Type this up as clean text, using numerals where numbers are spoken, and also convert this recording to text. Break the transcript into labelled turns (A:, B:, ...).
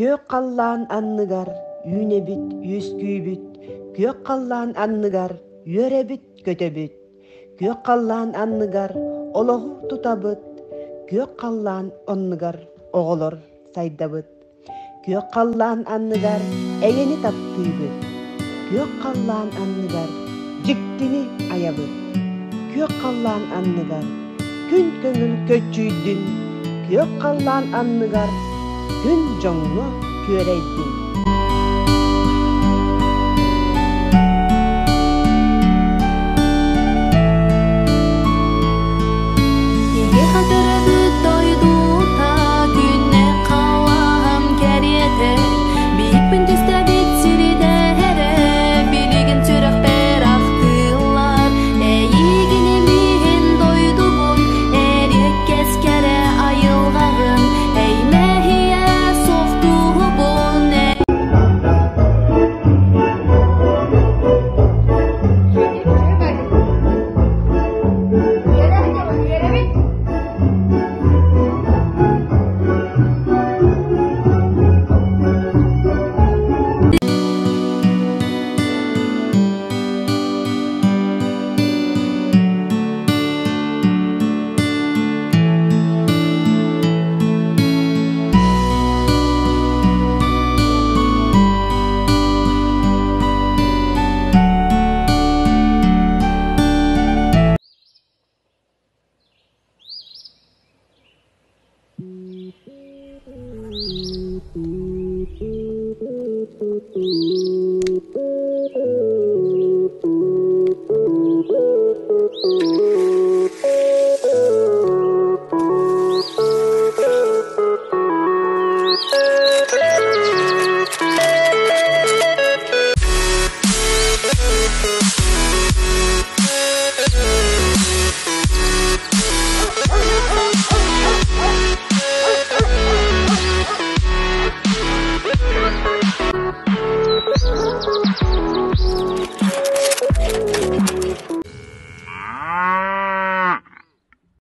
A: Kök kallan anныгар, үйнебит, үйскүйбүт. Kök kallan anныгар, үйөребит, көтөбүт. Kök kallan anныгар, олоғу тутабыт. Kök kallan onныгар, оголор сайдабыт. Kök kallan anныгар, эйени таптыыбыт. Kök kallan anныгар, жиктини аябыт. Kök kallan anныгар, күн көңүл көчүйдүн. Kök kallan anныгар, gün joңну көрөйдүн.